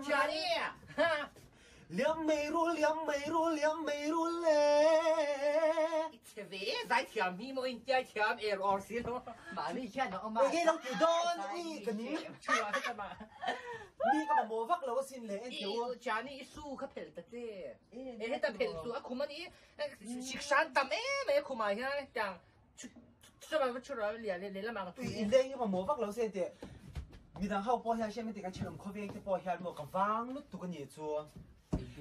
家里，连没入，连没入，连没入嘞。这位在甜蜜么？人家甜 L 先咯。马里看到嘛？你老几多？你个你，出来干嘛？你个冇发了我先嘞，就家里输可赔得的，哎，但赔输啊，苦嘛你，食山淡没苦嘛，现在讲出来连了嘛个。你个冇发了先的。มีทางเข้าป้อแฮใช่ไหมแต่กันเชื่อมข้อเวงที่ป้อแฮหมดกับวางลุตุกันยี่จัว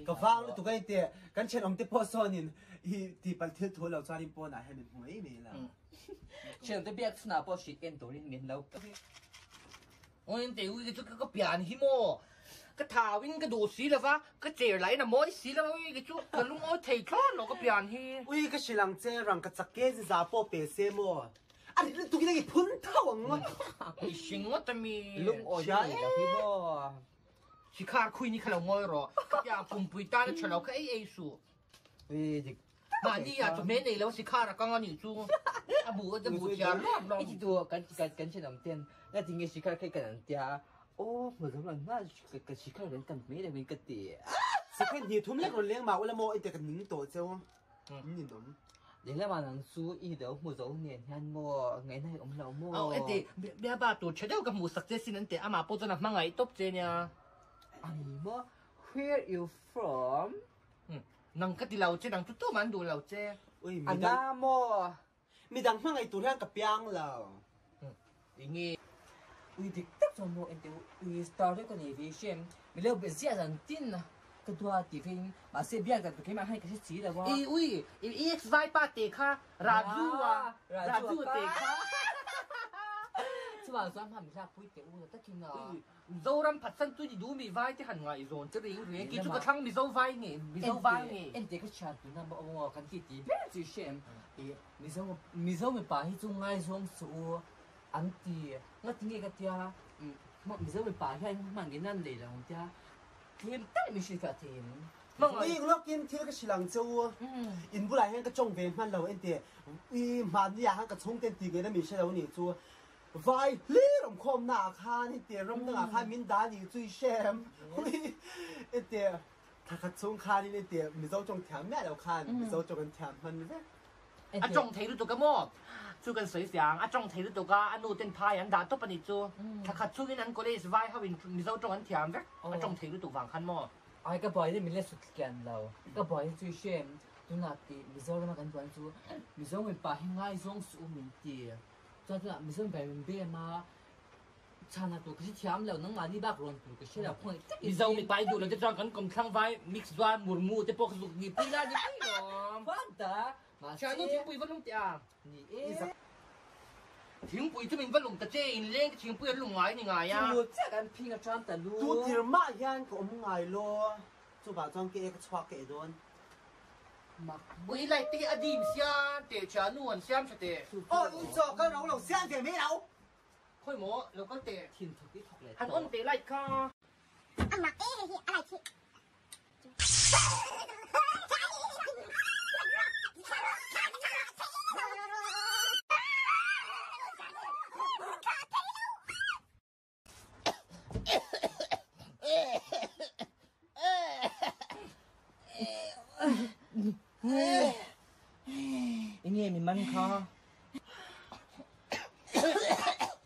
กับวางลุตุกันเตะกันเชื่อมที่ป้อซ้อนินอีที่ไปเที่ยวทัวร์เราจาริป้อหน่าให้มันหวยไม่ละเชื่อมที่เบียดสนาป้อชิดเอ็นตัวนี้เหม็นแล้ว我哋會做個變起麼？個頭วิ่ง個đồ死啦哇，個借嚟那冇死啦，個做個窿我提穿落個變起。喂，個是人這人個隻雞是咋ป้อเปเซ่麼？啊，你讀嗰啲噴頭啊！你信我得咪？ลุงอ่อนอยู่กับพี่บ่是卡開你看到我咯，呀，半背單出嚟個 A 數。เฮ้ย那你呀，做咩嚟了？是卡啦，剛剛你做，啊冇就冇加亂咯。一直ตัวกันเชื่อมเต้นแล้วจริงๆชิคาแค่กันเดียโอ้เหมือนกับน่ากับชิคาเล่นกันไม่ได้เป็นกติสิแค่เดียวทุ่มเล็กคนเลี้ยงมาวันละโมไอเด็กกันหนึ่งตัวเจ้านี่หนุ่มเดี๋ยวมาหนังสู้อีเดี๋ยวหมูสองเนี่ยฮันโมไงให้อมเราโมเอาไอเด็กเบี้ยบ้าตัวเชื่อเดียวกับหมูสักเจสินั่นเด็กอามาปูจะนักมังไงตบเจเนี่ยอันนี้โม where you from นังก็ที่เราเจนังทุกตัวมันดูเราเจอันน้าโมมีดังมังไงตัวเลี้ยงกับยังเราอย่างงี้อุ้ยเด็กตักจมูกเอ็นเดียวอุ้ย started กันอีกเช่นมีเรื่องเป็นเสียสันตินนะก็ตัวตีฟิงมาเสียเบี้ยกันตัวเข้ามาให้กันที่สีแล้วว่าอุ้ยEXY ป้าเตะค่ะราจูอ่ะราจูเตะค่ะที่ว่าซ้อมทำไม่ใช่พูดเตะอู้แต่กินอ่ะโซรัมผัดสันตุยดูมีไว้ที่หันไงโซนจะเรียกเรียกกินจุกระทั่งมีโซไว้ไงมีโซไว้ไงเอ็นเด็กก็ชาตินั่นบอกว่ากันที่ตีเป็นจีเชมมีโซไม่ป่าที่จงไงจงสู้อันตีงั้นที่นี่ก็เดียมีโซไม่ป่าแค่มันกินนั่นเลยแล้วเดียทีมแต่ไม่ใช่กับทีมมึงอีกลูกกินที่ก็ชิลังเจ้าอินบุไรให้ก็จงเวมันเราเอ็นเดียอีมันอยากให้ก็ชงเต็มตีกันแล้วมีเช่เราเนี่ยจัวไฟเลี้ยงคมหน้าคานี่เดียร่มตั้งอาคารมินดานี่จุยแชมเอ็นเดียถ้าก็ชงคานี่เดียมีเจ้าจงแถมแม่เราคานมีเจ้าจงกันแถมมันเนี่ยอาจงเทรู้ตัวกันมั้ง做緊水上，阿種睇到個阿路定派人打都不你做，他看出嘅人嗰啲是歪後面咪手種緊甜嘅，阿種睇到飯看麼？ไอ้ก็บ่อยที่มีเล่นสุดกันเราก็บ่อยที่ช่วยเชื่อมตัวนักตีมีโซ่มากันตัวนั้นตัวมีโซ่เป็นป่าให้ง่ายส่งสู่มีตีจนตัวมีโซ่เป็นเบี้ยมาชาญตัวก็ใช้เทียมแล้วนั่งมาที่บ้านรอนตัวก็ใช้แล้วพวกมีโซ่มีไปดูแล้วจะจองกันกลมข้างไว้มิกซ์ด้วยหมูหมูจะพวกสุกนี่ปีละนี่ปีหรอฟังแต่มาชาโน่ทิ้งปุ๋ยวัดลงเตียนี่เอ๊ะทิ้งปุ๋ยจะเป็นวัดลงแต่เจอินเล่งทิ้งปุ๋ยลงไว้นี่ไงอ่ะดูจากการพิงกับจอนแต่รู้ดูที่มายันก็อมไงล้อ做把装给一个穿给多，未来的阿弟先，得吃นู่น先吃的。哦，你做个老老先点没有？開模老個地，天土啲土嚟，係安地嚟㗎。阿媽誒，阿嚟切。因為咪問佢，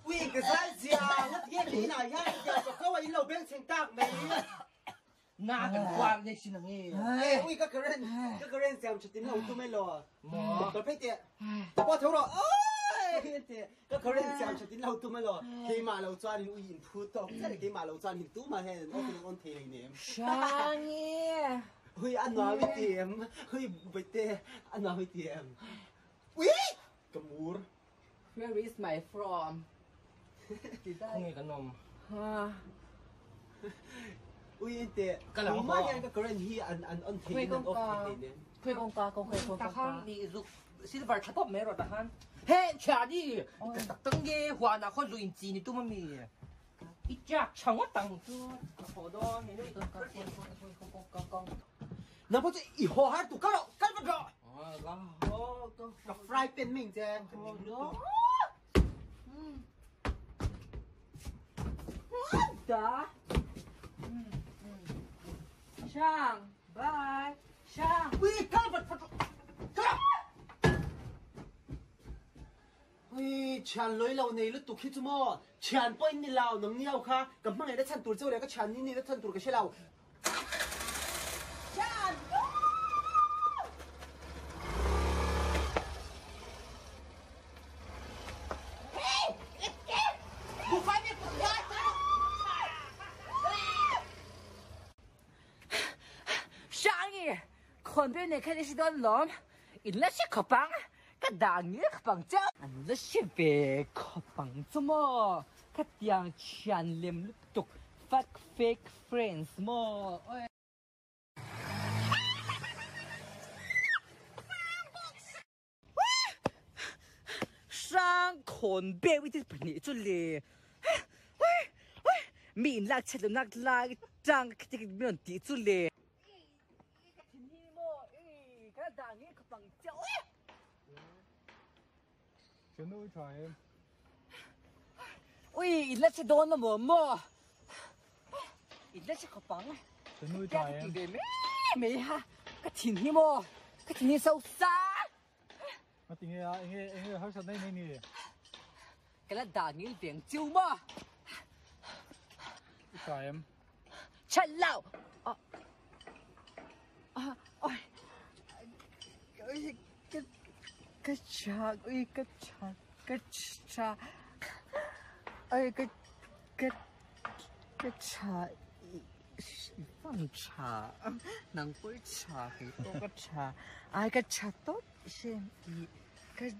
喂個啥子啊？我天你哪樣？就嗰位老兵請得未？哪個關你事呢？哎，喂個人想出點老都沒落，個屁啲，我頭咯，哎，個人想出點老都沒落，起碼老賺你會贏鋪多，即係起碼老賺你都嘛係，我哋安提你呢。啥呢？เฮ้ยอันน้อยไม่เตรียมเฮ้ยไปเตะอันน้อยไม่เตรียมวิกมูร์ Where is my from นี่ขนมฮะอุ้ยเตะผมมาอย่างกับกรณีที่อันเทนอันออฟเทนเนี่ยคุยกงกากงคุยกงกาตาข้างนี่สุกซิลเวอร์ทับไม่รอดตาข้างเฮ้ยชาดิตั้งเย่หัวหน้าคนรู้อินจีนี่ตัวมันมีอีจ้าช่างว่าตั้งตัวขอดอนนี่ด้วยกง那不就以后还赌干了，干不着。哦，然后都那 fry 变命啫，肯定都。咋？ Shang, bye. Shang. Ui, cái vật vật. Ui, chán lối lâu này lúc tụi khi chúng mò, chán bơi đi lao nóng nhau kha, cầm mang này đã chán tụi châu này cái chán ní đã chán tụi cái xe lao. Chán. Bố phải biết bố phải. Shang, con bên này cái gì đó lắm, ít là sẽ khó bằng. Cái đàn nghĩa bằng chứ anh là sẽ về khó bằng chứ mà cái tiếng chăn liêm lúc tục phát fake friends mà sang con bé với cái bệnh chút lệ mình lạc chết lạc lạc trang cái miệng tí chút lệ cái đàn nghĩa khó bằng chứ Chuyện nuôi trời em. Ui, let's do nó mà. Let's có bằng. Chuyện nuôi trời em. Cái gì mẹ ha. Cái chuyện gì mà. Cái chuyện gì sâu xa. Mà tình nghe hơi sợ đây này nè. Cái là đàn nghĩ tiếng chiêu mà. Trời em. Chạy lão. Ôi. Cái cha, ui cái cha, ơi cái cha, phong cha, nàng quấy cha cái cha, ai cái cha tốt xem đi, cái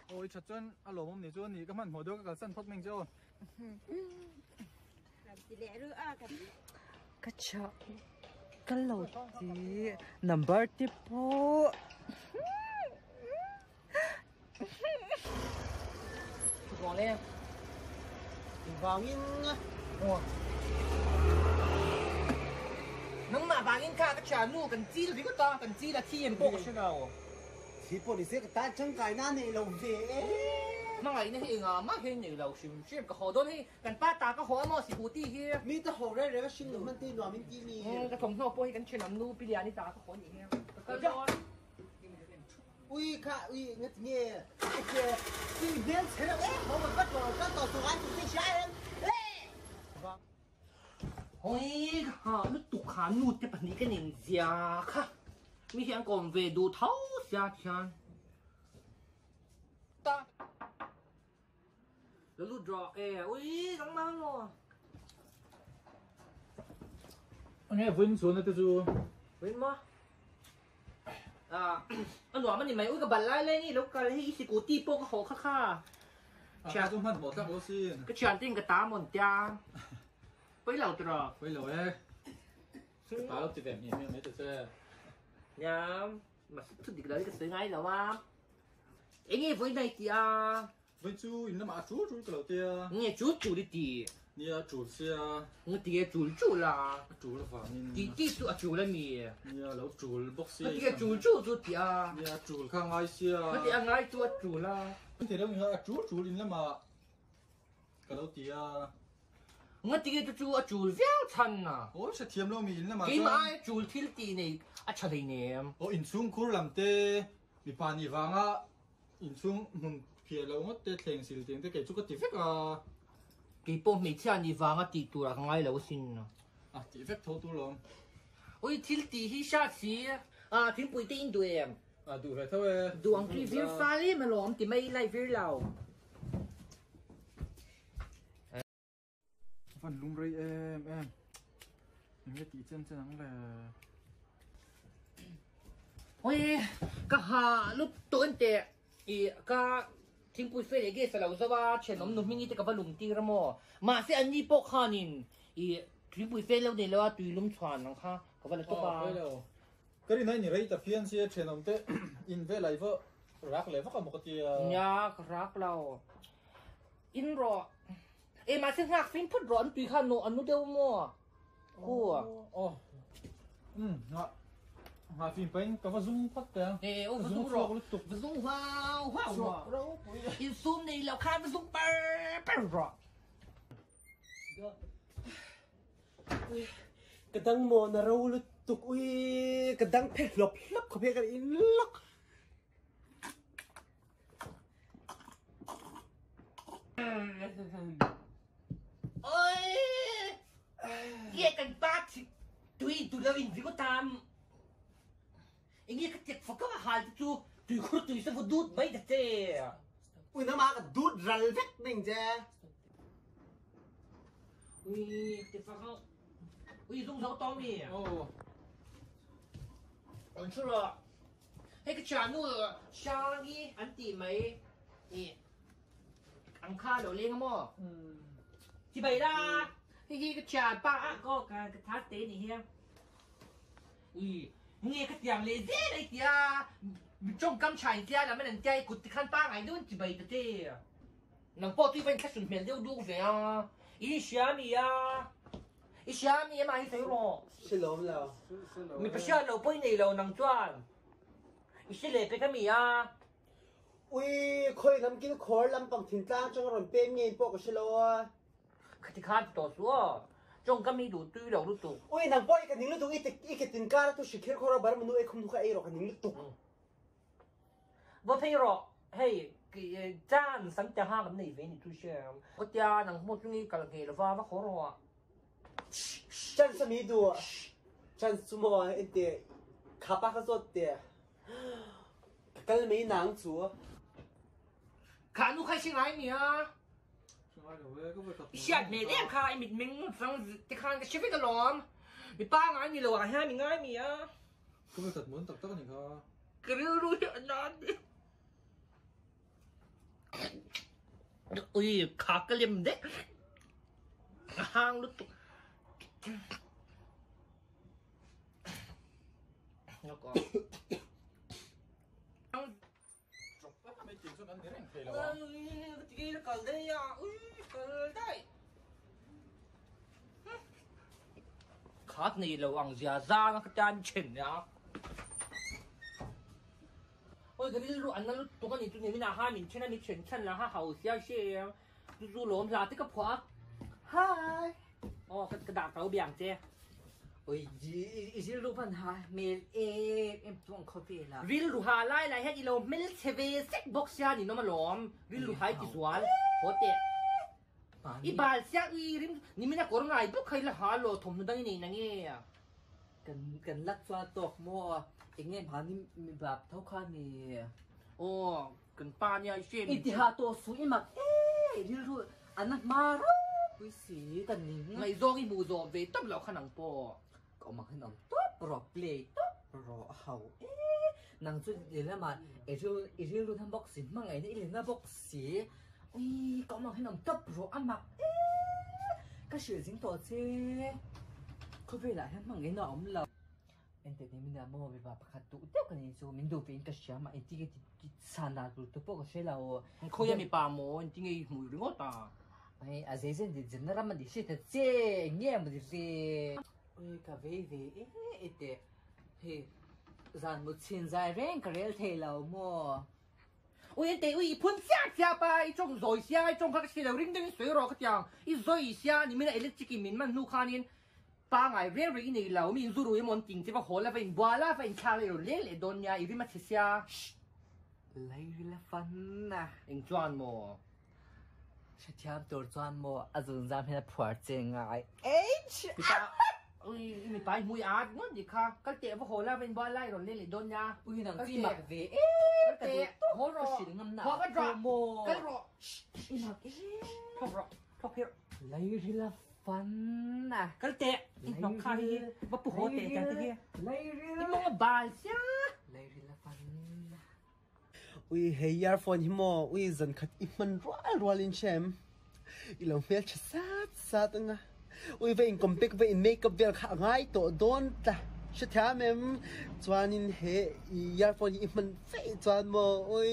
Ôi chặt chân, alo mong nè chuan nè, cái mình hồi đó cái sân thoát mình chứ. cái cha, cái lẩu gì, number tiếp po. Còn lên Vào nghiêng. nắng mà vàng in ca cái trà nu cần chi là cái to cần chi là thi em bộ chứ đâu Thì bộ này sẽ cái ta chân cái na này lồng về. mà ngày nay thì ngà má hiện nhiều lâu xem cái hồ đó thì cần ba ta cái hồ mà xí hồ tí kia Mi ta hồ đây cái sinh mình tin nói mình tin mi. cái thùng nó bôi cái chuyện làm nu bây giờ đi ta cái hồ gì kia cái đó Ui cả ui nghe cái đi đến thế nào ấy mà bắt đầu các tàu số anh cũng sai em. Vâng. ôi hả nó tụt khá nút cái bản cái nền già khá mi hiện còn về đồ thấu già chán taแล้วรูดดรออุ้ยทั้งนั้นเลย Nghe vinh xuống này chú. เว้นมั้ยอันหนูมันนี่ไหมอุ้ยกับบัตรไล่เลยนี่แล้วกันให้อีสิกูตีโป๊กก็โหค่า Cha chúng mình bỏ các bố xin. ก็ชานติ้งกับตาหมดจ้าไปเหล่าตรอ Quay lỗi ấy. Bà lúc chỉ đẹp nhìn mấy từ xe. ยามมาสุดดีเลยก็ซื้อไงแล้วว่าเอ็งไงไว้ในตีอา Vinh chú, in nó mà chú cái đầu tiên. เนี่ยจูจูดิตี Nè chú xe. เงี้ยตีจูจูล่ะ Chú là phải nhìn. ตีตีจูจูแล้วมี Nè lâu chú bốc xe. เงี้ยตีจูจูจูตีอา Nè chú khang ai xe. เงี้ยตีอะไรจูจูล่ะ Thì đâu mình nói chú in nó mà. Cái đầu tiên. เงี้ยตีจูจูเจ้าทันน่ะ Ôi sẽ thiêm đâu mình in nó mà. กี่มาจูที่ตีนี่อัจฉริเนี่ย Ồ in xuống khu làm tê. Bị phá nhị vàng á. In xuống mùng phía lâu ngất tê thèn xìl tiếng tê kể chú có tí phép à. กี่ปมไม่เชื่อนี่ฟังอ่ะตีตัวละไงแล้วสินน่ะ À tí phép thô tu lòng. โอ้ยที่ตีที่ชาติสีทิ้งปุ๋ยตีนด้วย À đủ phải thôi. ดวงที่วิวฟ้าเลยมาหลอมที่ไม่ไล่วิวเรา Phần lung rây em. Mình nghe tí chân chân nắng là. โอ้ยก็หาลูกตัวเตะอีก็ทิ้งปุ๋ยเฟรเกสแล้วซะว่าเช่นน้องนุ่มมิ่งที่กับว่าลุงตีระโมมาเสียอันนี้ปกขานินอีทิ้งปุ๋ยเฟรแล้วเดี๋ยวว่าตุยลุ่มชวนนังค่ะกับว่าตัวบ้า Cái này này rây tập phiên xe trên ông tê. In về lại vợ. Rác lại vợ cả một cái tia. ยากรักเราอินรอมาซึ่งหักฟินพุดร้อนตุยข้าโนอนุเดียวมัวกูอ่ะ Ồ. Ngạ. Ngạ phim bánh có vào zoom phát tè. โอ้ยซุ่มรอซุ่มว้าวว้าวอินซุ่มนี่เราคาดซุ่มเปรรอ cái đăng mò nó râu lụt tục ui cái đăng phết lộc lấp không biết cái in lóc ôi nghe cần bác tùy tụi nó in gì có tam anh nghe cái tiệc phật các hal chú tùy khổ tùy sao vô đút mấy thật thế ui nó mà cái đút rắn vét mình ra ui tiệc phật không ui dùng dấu to mi ồ còn chưa rồi hay cái trà nữa sáng đi anh tìm mấy nè ăn kha đồ lên không ạ chị bày ra cái trà ba có cái thắt tế này ha ui nghe cái tiếng lệ dễ đấy kìa trong cam chài kìa là mấy lần chơi cụt khăn ba ngày luôn chị bày được thế nàng bỏ tuy vẫn khách sạn miền đều đủ về à ý xia mi à ý xia mi mà ý thấy rồi xin lỗi là mình phải xia lâu bơi này lâu nàng choan ý xia lệ cái mi à ui khơi làm kinh khói làm bằng thìn ta trong rồi bê miên bộ cái xin lỗi cái khăn to số trong cam mi đủ tươi đầu đủ tụ ui nàng bơi cái những lúc ít cái tình cảm tôi sẽ khiến khói bảo mình nuôi không nuôi ai rồi cái những lúc vô thấy rồi hey cái chan sáng cha ha cái này về này tôi xem có cha nàng mua chung đi cả cái là va khó rồi chân sami đùa chân sumo ấy để khá bác cái để cái mấy nàng chúa khá nu khai sinh ai nhỉ xong ai rồi có phải tập Shit này đen khai mình sang cái khai cái ship cái lom mình ba ngay mi lo hai mình ngay mi á có phải tập muốn tập tất cả những cái cái ru nó ui khá cái liềm đấy hang nó nó có mấy chuyện số anh thế này thì là cái nó cần đây à ui cần đây khát này là hoàng gia ra nó cái chân chỉnh nhá ôi cái này anh nó tụi cái này tụi này hai mình trên này mình chuyển chân là ha hậu xia xia du lốm ra tích cái phá hi cái đạp tàu biển chứ ôi gì lúc phần hai mail em tuông cà phê làรีลูหาไล่ไล่ให้อีโลไม่เทเวเซ็กบ็อกซ์ยานี่น้องมาหลอมรีลูหายกี่สวนโหเตะอีบาลเสียอีริมนี่ไม่น่ากลัวไงพวกใครละหาโลถมนั่งนี่นั่งเงี้ย กันลักฟ้าตกมัวเองเงี้ยผ่านนี่มีแบบเท่าข้านี่ โอ้กันป้าเนี่ยเชื่อ อิทธิฮาตัวสุยมักที่รู้อันนั้นมาคุยสีกันนี่ ไงโซอีมูโซเวต้มเหล่าขนังปอ ก็มาให้น้องต๊อบรอเปลยต๊อบรอเฮานางจุดเดี๋ยวมาเอริรู้ทำบ็อกซี่มั่งไงนี่เรื่องบ็อกซี่อุ้ยก็มาให้น้องต๊อบรออ่ะมักก็เชื่อจริงตัวเจ้เขาเวลาให้มั่งไงน้องเราเอ็นเตอร์เทนเมนต์มั่วไปแบบขัดตัวเดียวกันนี่จูมินดูเป็นก็เชื่อมาเอ็นที่ที่สานดาดูตัวพวกเชื่อเรา เขายังมีปลาโมจริงๆมือรึงอ่ะ ai à dễ dàng thì dân nó làm gì sẽ thật dễ nghe mà gì ôi cà phê về ế thì dàn một chuyện dài rèn cái rèn thề lâu mua ôi anh ôi phun xa ba trong rồi xa trong các cái đầu ring đến sửa rồi cái tiếng ý rồi xa你们的 electric mình mà nu khan in ba ngày rèn rồi này lâu mình du rồi món tình thì phải hỏi là phải bỏ là phải trả lại rồi lấy lại đồn nhà ý mà chết xa lấy là fun à anh chọn mò sẽ chạmตัวจวนมัวอาจจะจำให้ผัวเจงไงพี่ตาอุ้ยมีไปมวยอาร์ตงั้นดิค่ะก็เตะพวกโหแล้วเป็นบอลไล่หล่นเล่นหรือโดนยา อุ้ยหนังที่มักเวก็เตะโหรอพอก็ดรอปก็รอ อีมักพอกรอพอกเพี้ย lấy là fun à ก็เตะน้องใครว่าปุ๊โหเตะกันตะเกีย lấy นี่มึงบาลเสีย lấy là fun ui hey earphone hi mo ui zan khat i man roal in chem i lo mel cha sat nga ui ve in compek ve in makeup vel kha ngai to don ta she tha mem chuan in he earphone i man fe chuan mo ui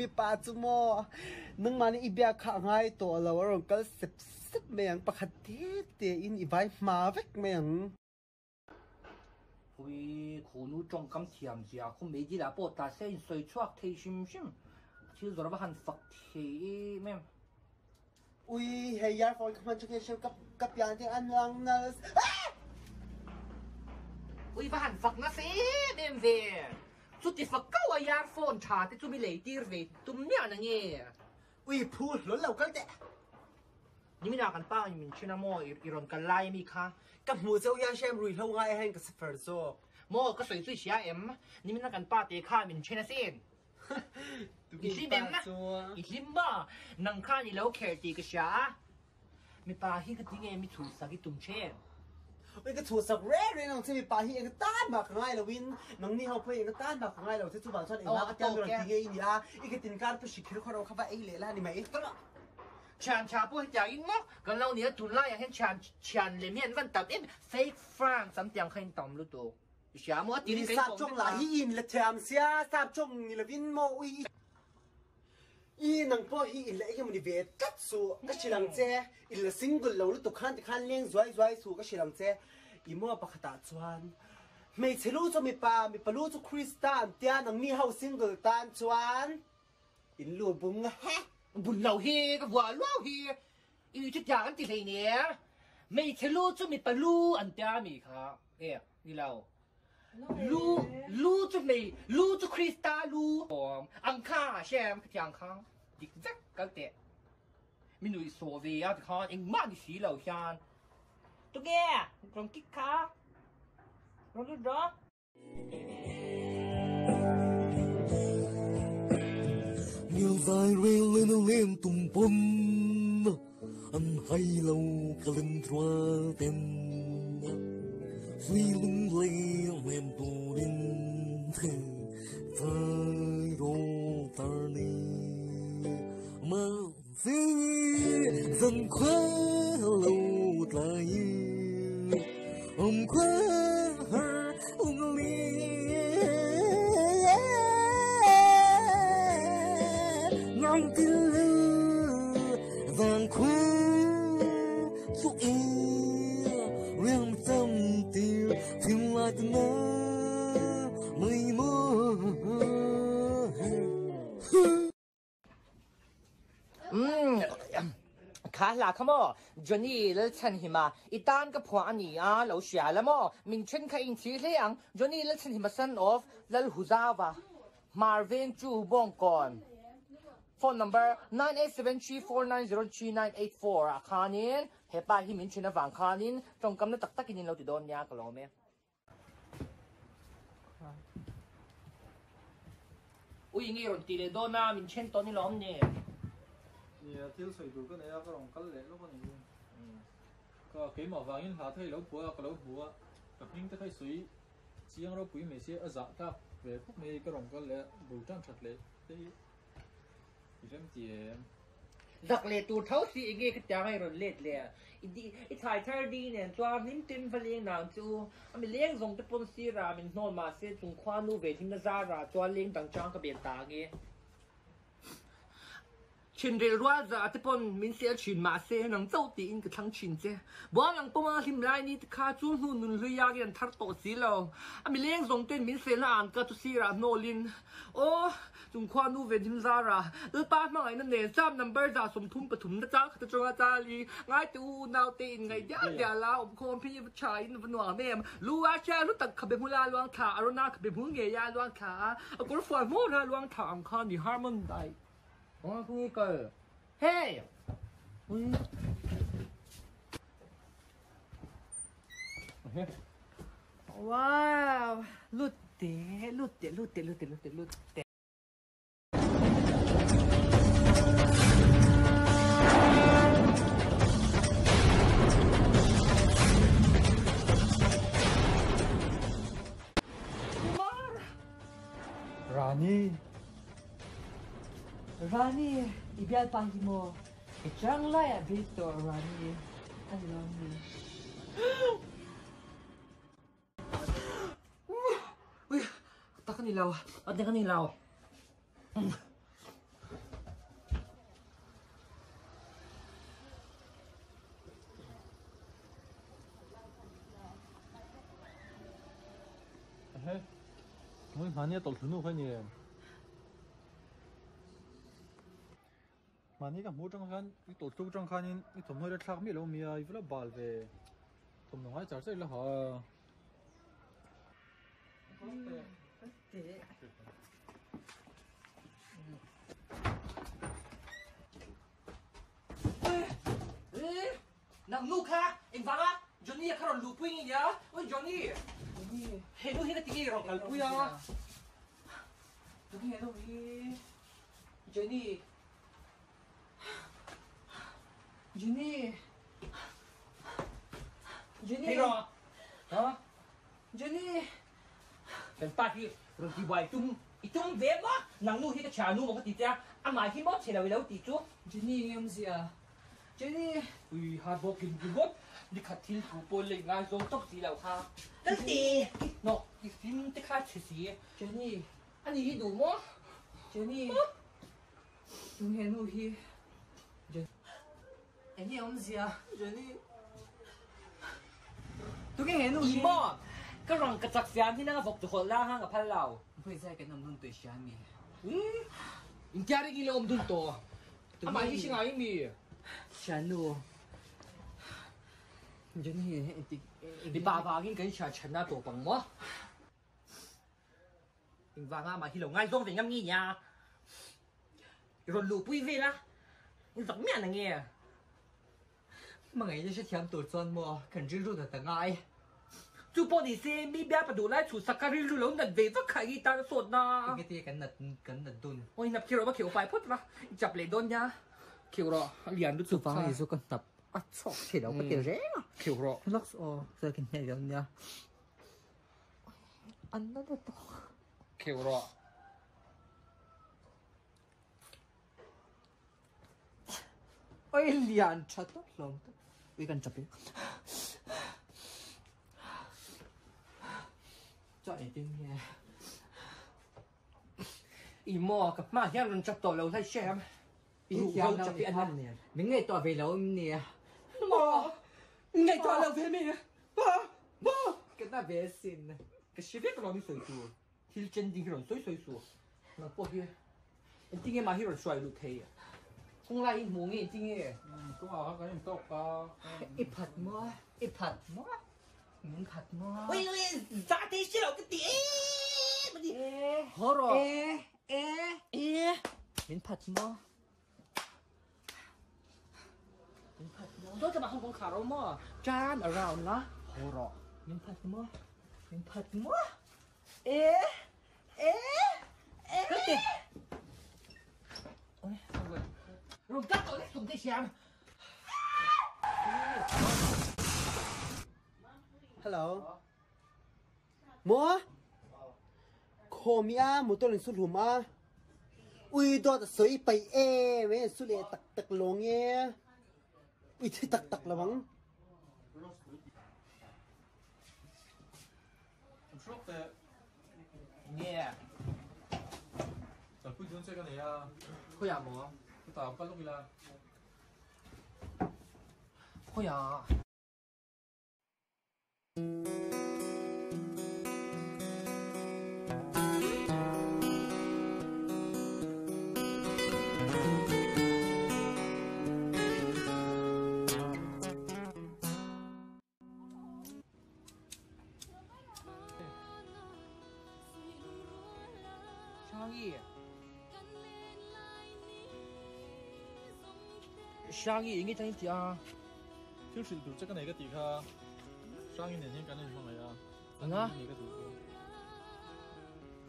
mi pa chu mo nang mani i bia kha ngai to lo ron kal sep sep me ang pakhat te in i vai ma vek me ang ui khu nu trong cam thiam zia khu mấy gì là bộ ta sẽ soi chuak thấy sim sim chứ rồi nó hắn phật thì mem ui hey earphone khan chu ke shem kap yan te an lang na ui và hẳn phật nó sẽ đem về chút thì phật câu ở nhà phone trả thì chúng mình lấy tiền về tụm nhà nó nghe ui phu lớn lâu cái tệ nhưng mình nào cần bao mình chưa nào mua iron cần lai mi kha các mùa dâu ya xem rồi lâu ngay hay cái sfer zo mua cái sợi suy xia em nhưng mình nào cần bao thì kha mình chưa nào xem ít em na ít mà nâng kha thì lâu kẹt thì cái xia mình bao hi cái tiếng em mình chui sang cái tụm chen ui cái thủ sập rẻ rồi nó xem bị bà hi cái tan bạc ngay là win nông ni học phải cái tan bạc ngay là sẽ chụp bản thân em cái chân rồi tiếng ấy à cái tin card tôi xịt khó đâu không phải ấy lẽ là ni mày chàng chả bôi chả in nó còn lâu nữa tụi lại hiện chàng lên miền văn tập em fake France sắm tiếng khen tóm lúc đó xả mua tiền đi cái sạp trong là hi in là chạm xia sạp trong là win mo ui y nang po hi in la ke muni ve tat su ka chilang che in la single lo lu to khan ti khan leng zoi su ka chilang che i mo pa khata chuan mei chelu cho mi pa lu cho Christian tia nang ni hau single tan chuan in lu bung he bùn lâu hi cái vợ lâu hi yêu chút giang thì thế nè mấy thế lu cho mi lu anh ta mi khá ê đi lâu lu cho mày lu cho Krista lu anh khá xem cái giang khá dịch rất cái tệ mình nuôi số về à thì khá anh mang đi xí lâu sang tôi nghe trong kích khá rồi lúc đó nhiều dài rêu lên lên tung bom anh hay lâu cả lần qua tên duy lung lay lên bù đinh phải rô tar đi mà dĩ dần khóa lâu lại khóa hờ ly ngang tư vàng khoe chúc ý riêng tâm tiêu phim lại từ na mây mơ khá là không ạ Johnny lỡ chân hi mà ít tan cái phò anh à lâu xia lắm ạ mình chân khai in chỉ thế anh Johnny lỡ chân hi mà son of lỡ Huzawa Marvin Chu Bong Kon phone number 9873490394 khanin hepa hi min china wang khanin trong kam na tak tak in lo ti don nya ka lo me ui ngi ron ti le do na min chen to ni lom ne yeah thiếu sợi đủ cái này có lòng cắt lẻ lúc này có cái mỏ vàng in hạ thay lấu bùa cái lấu bùa tập những cái thay suy chiang lấu bùi mấy xe ở dạng ta về phúc mấy cái lòng cắt lẻ bùi trang chặt lẻ thế thì tiền giặc lệ tụt thấu xì nghe cái tiếng này rồi lết lệ ít thải thải đi nè cho nín tin phải liên nàng chú mình liên dùng cái phone xì ra mình nôn mà sẽ dùng khoa nu về thì nó ra cho liên đằng trang cái biển tà nghe chuyện rêu ra ra thì bọn mình sẽ chuyện mà sẽ nâng dâu tiền cái thằng chuyện chứ bỏ nâng bông mà him lại ní khá chú nu nun lưỡi ya cái thắt tổ xí lâu mình liên dùng tên mình sẽ là ăn cái tu xí ra nô linh ô dùng khoa nu về thì ra đứa ba mà ngày nó nền sam number ra sum thum bật thum nó chắc cái chỗ ra đi ngay tu nào tiền ngày giá giá là ông con phi trái nó vẫn hòa mềm lúa cha lúc tận khắp bên mula luang thả arona khắp bên hướng nghề ya luang thả có phải mua ra luang thả ông con thì harmon đại 어, 그니까요. 헤이! 와우, 루테, 루테, 루테, 루테, 루테, 루테. Rani Rani, ibial pangi mo. Echang laya Victor Rani. I love you. Uy, taka nilaw. At ka nilaw. Hey, mới mà nhớ tổ chức nó phải nhỉ mà cái mua trong khăn cái tổ chức trong khăn nên cái thùng hơi chắc mi lâu mi ai vừa bảo về thùng nó hay chả sẽ là họ Thế. Nằm nu kha em vang á Johnny khá rồi lù pui nhỉ ôi Johnny hệ nu cái tiếng rồi ngල් pui à Johnny hệ nu Johnny Johnny. Johnny. hệ rồi hả Johnny.เป็นป้าที่เราที่ไว้ตุ้มเว็บวะนางนู่ที่จะชานู่มันก็ติดจ้าอามาที่มอดเฉลี่ยแล้วติดจู่ Johnny em gì à? Johnny. อุ้ยฮาร์ดบอกกินกินบดนี่ขัดทิ้งกูปนเลยงานทรงตกสีแล้วค่ะตั้งตีเนาะอีฟิล์มจะขาดสี Johnny. อันนี้ดูมั้ง Johnny. Đúng hẹn hù hi. Anh em gì à? Johnny. Đúng hẹn hù อี hi. มอก็รังกระจักเสียนที่นั่งบอกจุคนล่าห้างกับพันเรา Bây giờ cái nằm luôn tuổi xa mi. อินเดียได้กินเลยอมดุนโตอามาที่ชิงไงมี Xa nụ. Johnny em tí. 你爸爸已經跟上陳啊做笨麼？你話啱嘛？佢老嗌裝定咁嘅呀？rồi lù bùi về啦，你怎麼樣嘅？ Mà ngày sẽ thiam tổ tròn mò, cần chứ rút ở tầng ai. 做玻璃車咪邊不到來出實家啲路人為乜開單數呐？ Cái tia cắn nật đun. 我入橋咯，橋快撲啦，入嚟多呀，橋咯，連都 Sự 做 phá 翻 thì số con tập. À, chọc thì đâu có tiểu rẽ à. 橋咯， Lux giờ cái này đâu nha. Ăn nó được to. 橋咯， Ôi liền chặt tóc lòng. Uy cần chập đi. Cho để tiếng nghe. อีโม่กับมาที่เราจับตัวเราให้แชมป์ Ý Rủ theo râu nào chập thì đi ăn ăn. nè. Mình nghe tỏ về lâu nè. โม่ไงตัวเราเพื่อนมีโม่ Cái ta về xin. ก็ชีวิตเราไม่สวยตัวที่เจนดิ้งเราสวยสวยสัวเราพวกที่จริงๆมาที่เราสวยดูเท่คงไล่หมูงี้จริงๆ cũng ở cái tóc à Ít phật mua. Ít phật mua. Mình phật mua. 喂喂，咋地是老个爹？不的， Ê. 好了， Ê. Ê. Mình phật mua. Mình phật mua. 都จะมาฮ่องกงขาเรามั้งจาน around นะ好了， Mình phật mua. Mình phật mua. Ê. Ê. Ê. 快点，哎，我刚到那总在想， Hello. Mua. Khomia một tôi lên xuất hùm à. Ui đó là sấy bay e, mấy xuất lệ tắc tắc lông nghe. Ui thế tắc tắc là bằng. Em suốt thế 耶， giờ cuối tuần sẽ cái này à 会呀冇？ cái tàu cái lúc là 会呀。生意，生意應該點啲啊？ 就是读这个哪个底卡上一年前赶紧上来呀嗯啊哪个读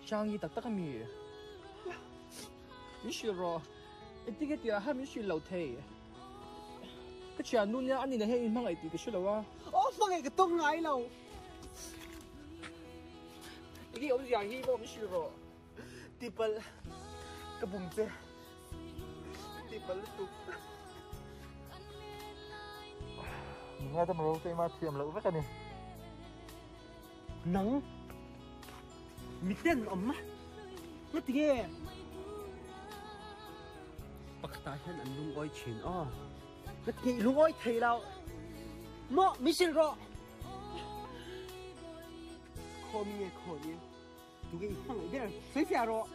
生意特得咪？你說咯，一啲嘅啲係咪算樓梯？個長นู่นเนี่ยอันนี้เนี่ยให้มั่งไอ้啲嘅出嚟วะ？ Ô mà ngày cái tông ngái nào. 呢啲好似係希望唔算咯。 Tipal. Kabum te. Tipal tu. nghe tao mà cái mà thiềm lẩu rất là nè Nắng. Miten 엄마. Nó tiếng. Bác ta hiện anh lung oi chuyện à. Nó tiếng lung oi thầy nào. Mọ mission rồi. Khó mi khó đi. Tụi cái thằng ấy biết là xấy xả rồi.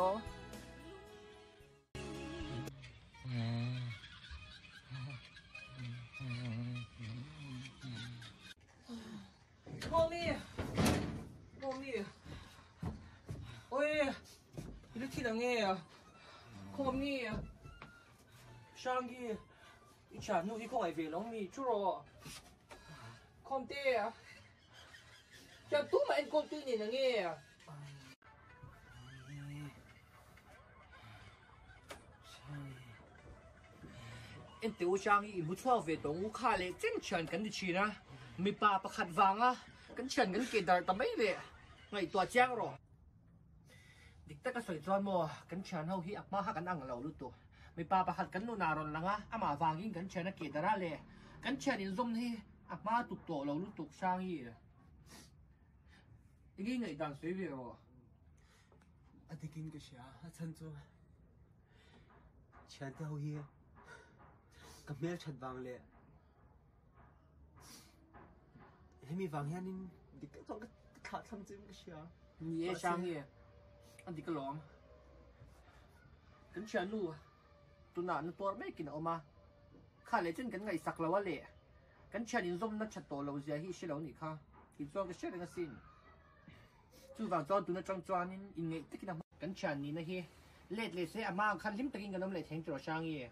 lo Mommy ôi 이렇게 당해 Mommy sang gì chả nuôi không phải về lắm mi chú rồi không tê à chả tú mà anh con tư này là nghe à anh tiểu sang gì muốn cho về đồng ngũ khai lệ chân chân cái gì chi na mi pa pa khát vàng á cái chân cái kia đợi tầm mấy lệ ngày tua trang rồi địch tất cả sợi tròn mò cái chân hậu hi ác ma ha cái ăn lẩu luôn tụ mi pa pa khát cái nu naron langa ama vàng in cái chân nó kia đara lệ cái chân in zoom hi ác ma tụ tổ lẩu luôn tụ sang gì cái ngày đang suy về rồi anh đi kinh cái gì à chân chú chân theo hi cầm mel chặt vàng lệ hay mi vàng hen in đi cái trong cái thả thăm chim cái gì à nhẹ sang gì anh đi cái lỏng cái chân nu tụi nó tua mấy cái nào mà khai lấy chân cái ngày sạc lâu lệ cái chân in zoom nó chặt tổ lâu giờ hi xí lâu nị kha thì cho cái xí cái xin chú vàng cho tụi nó trong choan in nghệ tích nào cái chân ní nó hi lệ sẽ mà khăn lim takin cái nó lệ thành cho sang gì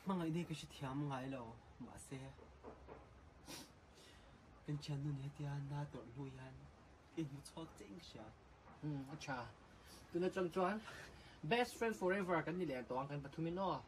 mà ngày nay cái gì thiam ngày lâu mà sẽ cái chân nó này thì na tổ nuôi anh cái như cho chính xác acha tụi nó trong choan best friend forever cái này là toàn cái bắt thumi nó